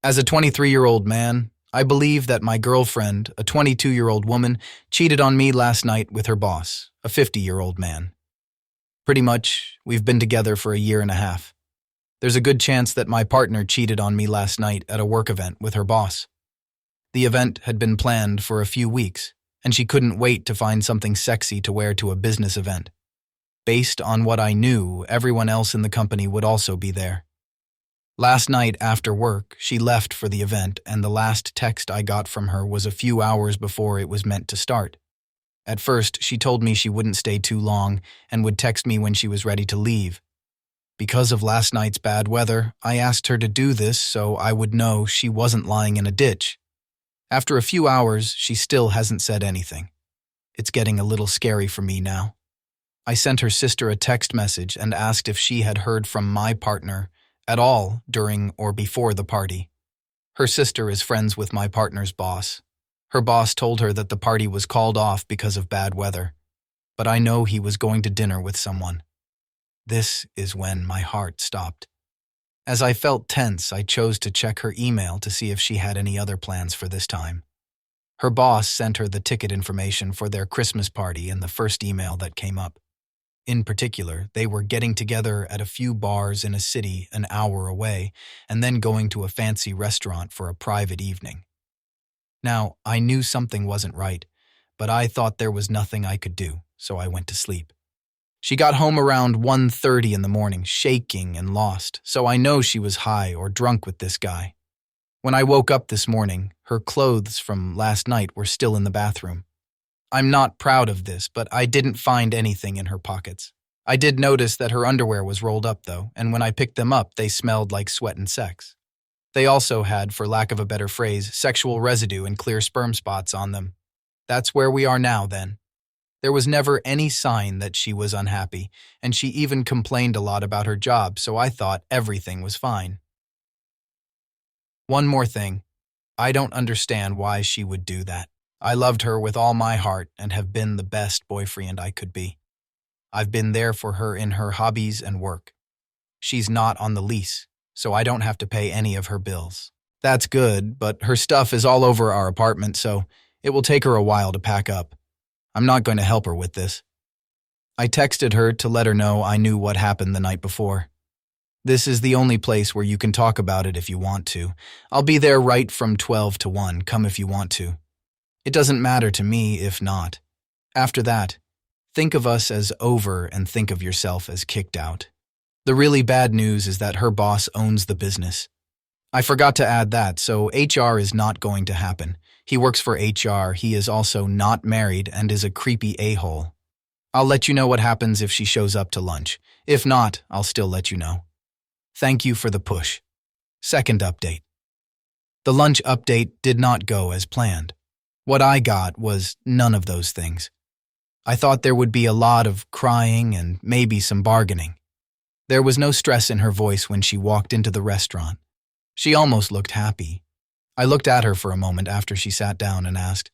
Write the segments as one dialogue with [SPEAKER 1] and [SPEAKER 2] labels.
[SPEAKER 1] As a 23-year-old man, I believe that my girlfriend, a 22-year-old woman, cheated on me last night with her boss, a 50-year-old man. Pretty much, we've been together for a year and a half. There's a good chance that my partner cheated on me last night at a work event with her boss. The event had been planned for a few weeks, and she couldn't wait to find something sexy to wear to a business event. Based on what I knew, everyone else in the company would also be there. Last night after work, she left for the event, and the last text I got from her was a few hours before it was meant to start. At first, she told me she wouldn't stay too long and would text me when she was ready to leave. Because of last night's bad weather, I asked her to do this so I would know she wasn't lying in a ditch. After a few hours, she still hasn't said anything. It's getting a little scary for me now. I sent her sister a text message and asked if she had heard from my partner at all during or before the party. Her sister is friends with my partner's boss. Her boss told her that the party was called off because of bad weather, but I know he was going to dinner with someone. This is when my heart stopped. As I felt tense, I chose to check her email to see if she had any other plans for this time. Her boss sent her the ticket information for their Christmas party in the first email that came up. In particular, they were getting together at a few bars in a city an hour away and then going to a fancy restaurant for a private evening. Now, I knew something wasn't right, but I thought there was nothing I could do, so I went to sleep. She got home around 1:30 in the morning, shaking and lost, so I know she was high or drunk with this guy. When I woke up this morning, her clothes from last night were still in the bathroom. I'm not proud of this, but I didn't find anything in her pockets. I did notice that her underwear was rolled up, though, and when I picked them up, they smelled like sweat and sex. They also had, for lack of a better phrase, sexual residue and clear sperm spots on them. That's where we are now, then. There was never any sign that she was unhappy, and she even complained a lot about her job, so I thought everything was fine. One more thing. I don't understand why she would do that. I loved her with all my heart and have been the best boyfriend I could be. I've been there for her in her hobbies and work. She's not on the lease, so I don't have to pay any of her bills. That's good, but her stuff is all over our apartment, so it will take her a while to pack up. I'm not going to help her with this. I texted her to let her know I knew what happened the night before. This is the only place where you can talk about it if you want to. I'll be there right from 12 to 1, come if you want to. It doesn't matter to me if not. After that, think of us as over and think of yourself as kicked out. The really bad news is that her boss owns the business. I forgot to add that, so HR is not going to happen. He works for HR, he is also not married and is a creepy a-hole. I'll let you know what happens if she shows up to lunch. If not, I'll still let you know. Thank you for the push. Second update. The lunch update did not go as planned. What I got was none of those things. I thought there would be a lot of crying and maybe some bargaining. There was no stress in her voice when she walked into the restaurant. She almost looked happy. I looked at her for a moment after she sat down and asked,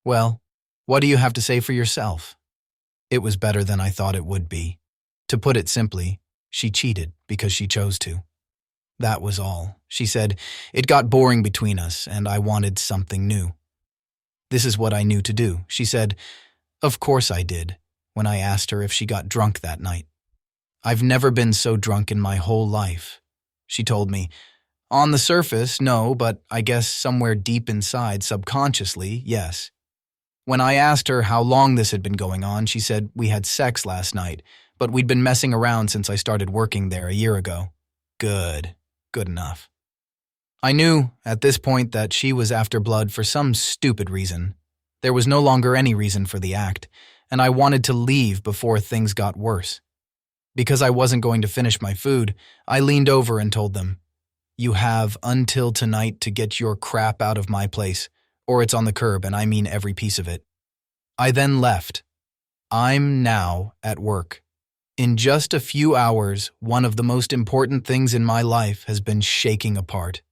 [SPEAKER 1] "Well, what do you have to say for yourself?" It was better than I thought it would be. To put it simply, she cheated because she chose to. That was all. She said, "It got boring between us and I wanted something new." This is what I knew to do. She said, "Of course I did," when I asked her if she got drunk that night. "I've never been so drunk in my whole life." She told me, "On the surface, no, but I guess somewhere deep inside, subconsciously, yes." When I asked her how long this had been going on, she said we had sex last night, but we'd been messing around since I started working there a year ago. Good enough. I knew at this point that she was after blood for some stupid reason. There was no longer any reason for the act, and I wanted to leave before things got worse. Because I wasn't going to finish my food, I leaned over and told them, "You have until tonight to get your crap out of my place, or it's on the curb, and I mean every piece of it." I then left. I'm now at work. In just a few hours, one of the most important things in my life has been shaking apart.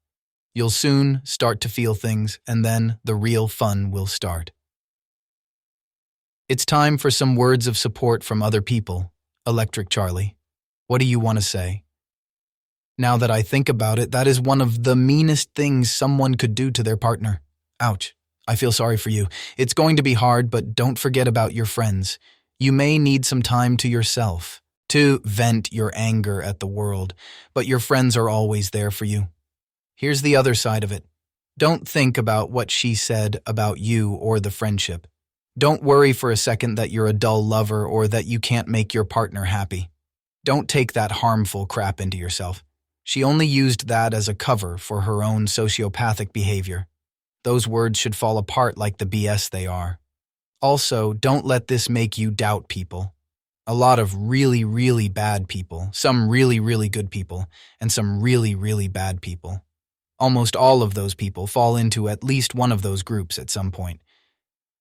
[SPEAKER 1] You'll soon start to feel things, and then the real fun will start. It's time for some words of support from other people. Electric Charlie, what do you want to say? Now that I think about it, that is one of the meanest things someone could do to their partner. Ouch. I feel sorry for you. It's going to be hard, but don't forget about your friends. You may need some time to yourself to vent your anger at the world, but your friends are always there for you. Here's the other side of it. Don't think about what she said about you or the friendship. Don't worry for a second that you're a dull lover or that you can't make your partner happy. Don't take that harmful crap into yourself. She only used that as a cover for her own sociopathic behavior. Those words should fall apart like the BS they are. Also, don't let this make you doubt people. A lot of really, really bad people, some really, really good people, and some really, really bad people. Almost all of those people fall into at least one of those groups at some point.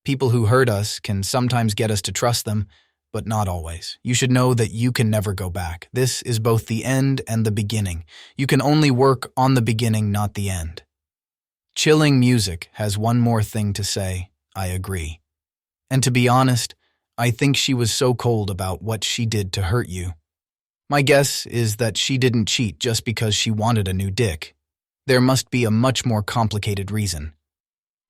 [SPEAKER 1] People who hurt us can sometimes get us to trust them, but not always. You should know that you can never go back. This is both the end and the beginning. You can only work on the beginning, not the end. Chilling Music has one more thing to say. I agree. And to be honest, I think she was so cold about what she did to hurt you. My guess is that she didn't cheat just because she wanted a new dick. There must be a much more complicated reason.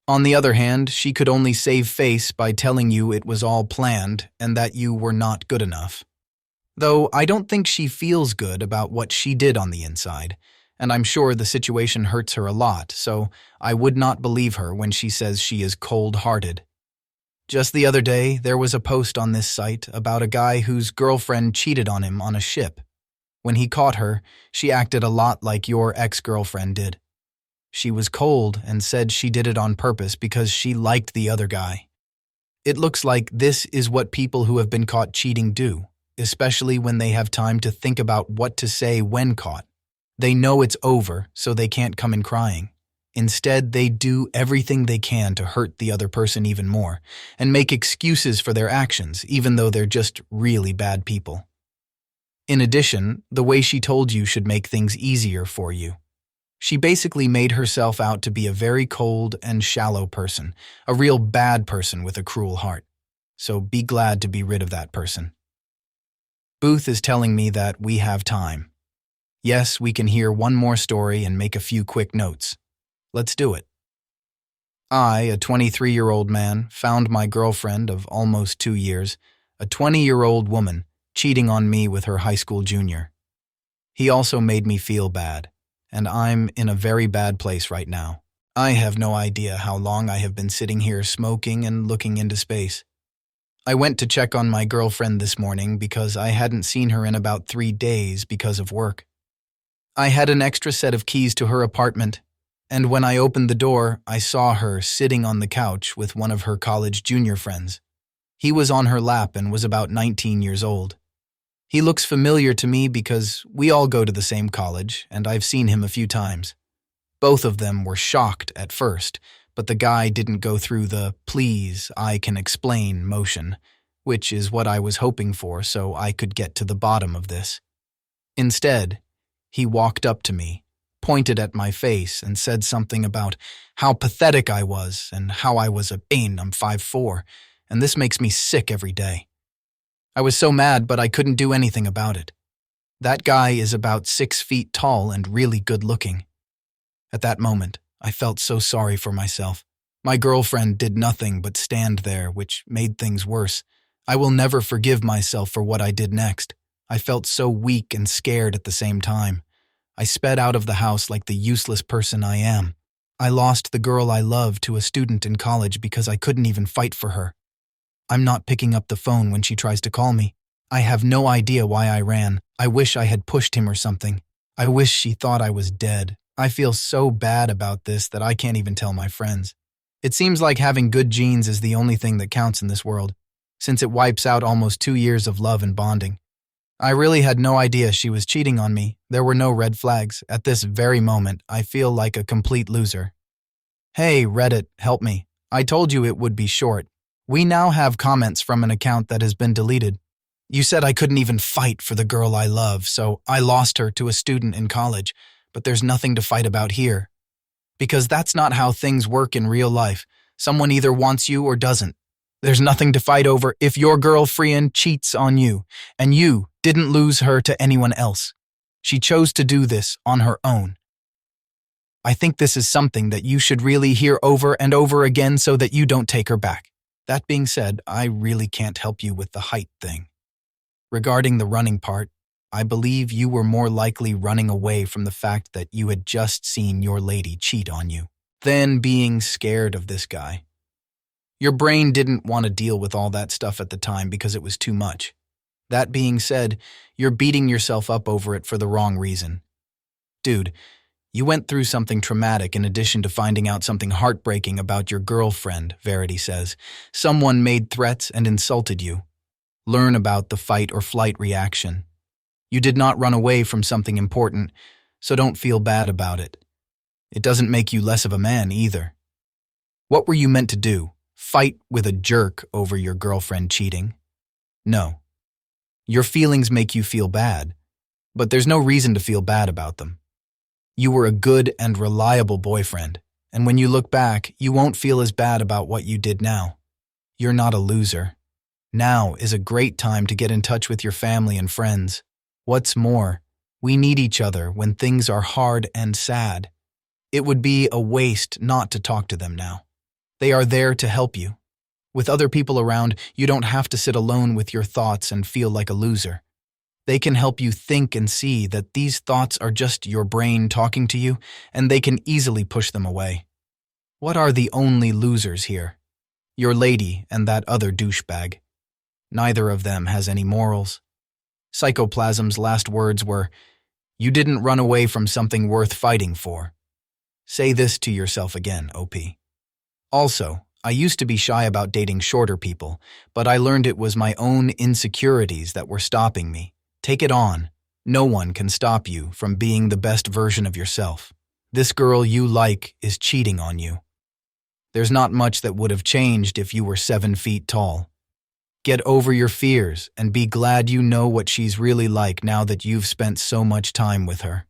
[SPEAKER 1] On the other hand, she could only save face by telling you it was all planned and that you were not good enough. Though I don't think she feels good about what she did on the inside, and I'm sure the situation hurts her a lot, so I would not believe her when she says she is cold-hearted. Just the other day, there was a post on this site about a guy whose girlfriend cheated on him on a ship. When he caught her, she acted a lot like your ex-girlfriend did. She was cold and said she did it on purpose because she liked the other guy. It looks like this is what people who have been caught cheating do, especially when they have time to think about what to say when caught. They know it's over, so they can't come in crying. Instead, they do everything they can to hurt the other person even more, and make excuses for their actions, even though they're just really bad people. In addition, the way she told you should make things easier for you. She basically made herself out to be a very cold and shallow person, a real bad person with a cruel heart. So be glad to be rid of that person. Booth is telling me that we have time. Yes, we can hear one more story and make a few quick notes. Let's do it. I, a 23-year-old man, found my girlfriend of almost 2 years, a 20-year-old woman, cheating on me with her high school junior. He also made me feel bad, and I'm in a very bad place right now. I have no idea how long I have been sitting here smoking and looking into space. I went to check on my girlfriend this morning because I hadn't seen her in about 3 days because of work. I had an extra set of keys to her apartment, and when I opened the door, I saw her sitting on the couch with one of her college junior friends. He was on her lap and was about 19 years old. He looks familiar to me because we all go to the same college, and I've seen him a few times. Both of them were shocked at first, but the guy didn't go through the "please, I can explain" motion, which is what I was hoping for so I could get to the bottom of this. Instead, he walked up to me, pointed at my face, and said something about how pathetic I was and how I was a pain. I'm 5'4", and this makes me sick every day. I was so mad, but I couldn't do anything about it. That guy is about 6 feet tall and really good looking. At that moment, I felt so sorry for myself. My girlfriend did nothing but stand there, which made things worse. I will never forgive myself for what I did next. I felt so weak and scared at the same time. I sped out of the house like the useless person I am. I lost the girl I loved to a student in college because I couldn't even fight for her. I'm not picking up the phone when she tries to call me. I have no idea why I ran. I wish I had pushed him or something. I wish she thought I was dead. I feel so bad about this that I can't even tell my friends. It seems like having good genes is the only thing that counts in this world, since it wipes out almost 2 years of love and bonding. I really had no idea she was cheating on me. There were no red flags. At this very moment, I feel like a complete loser. Hey, Reddit, help me. I told you it would be short. We now have comments from an account that has been deleted. You said I couldn't even fight for the girl I love, so I lost her to a student in college, but there's nothing to fight about here. Because that's not how things work in real life. Someone either wants you or doesn't. There's nothing to fight over if your girlfriend cheats on you, and you didn't lose her to anyone else. She chose to do this on her own. I think this is something that you should really hear over and over again so that you don't take her back. That being said, I really can't help you with the height thing. Regarding the running part, I believe you were more likely running away from the fact that you had just seen your lady cheat on you than being scared of this guy. Your brain didn't want to deal with all that stuff at the time because it was too much. That being said, you're beating yourself up over it for the wrong reason. Dude, you went through something traumatic in addition to finding out something heartbreaking about your girlfriend, Verity says. Someone made threats and insulted you. Learn about the fight or flight reaction. You did not run away from something important, so don't feel bad about it. It doesn't make you less of a man either. What were you meant to do? Fight with a jerk over your girlfriend cheating? No. Your feelings make you feel bad, but there's no reason to feel bad about them. You were a good and reliable boyfriend, and when you look back, you won't feel as bad about what you did now. You're not a loser. Now is a great time to get in touch with your family and friends. What's more, we need each other when things are hard and sad. It would be a waste not to talk to them now. They are there to help you. With other people around, you don't have to sit alone with your thoughts and feel like a loser. They can help you think and see that these thoughts are just your brain talking to you, and they can easily push them away. What are the only losers here? Your lady and that other douchebag. Neither of them has any morals. Psychoplasm's last words were, "You didn't run away from something worth fighting for." Say this to yourself again, OP. Also, I used to be shy about dating shorter people, but I learned it was my own insecurities that were stopping me. Take it on. No one can stop you from being the best version of yourself. This girl you like is cheating on you. There's not much that would have changed if you were 7 feet tall. Get over your fears and be glad you know what she's really like now that you've spent so much time with her.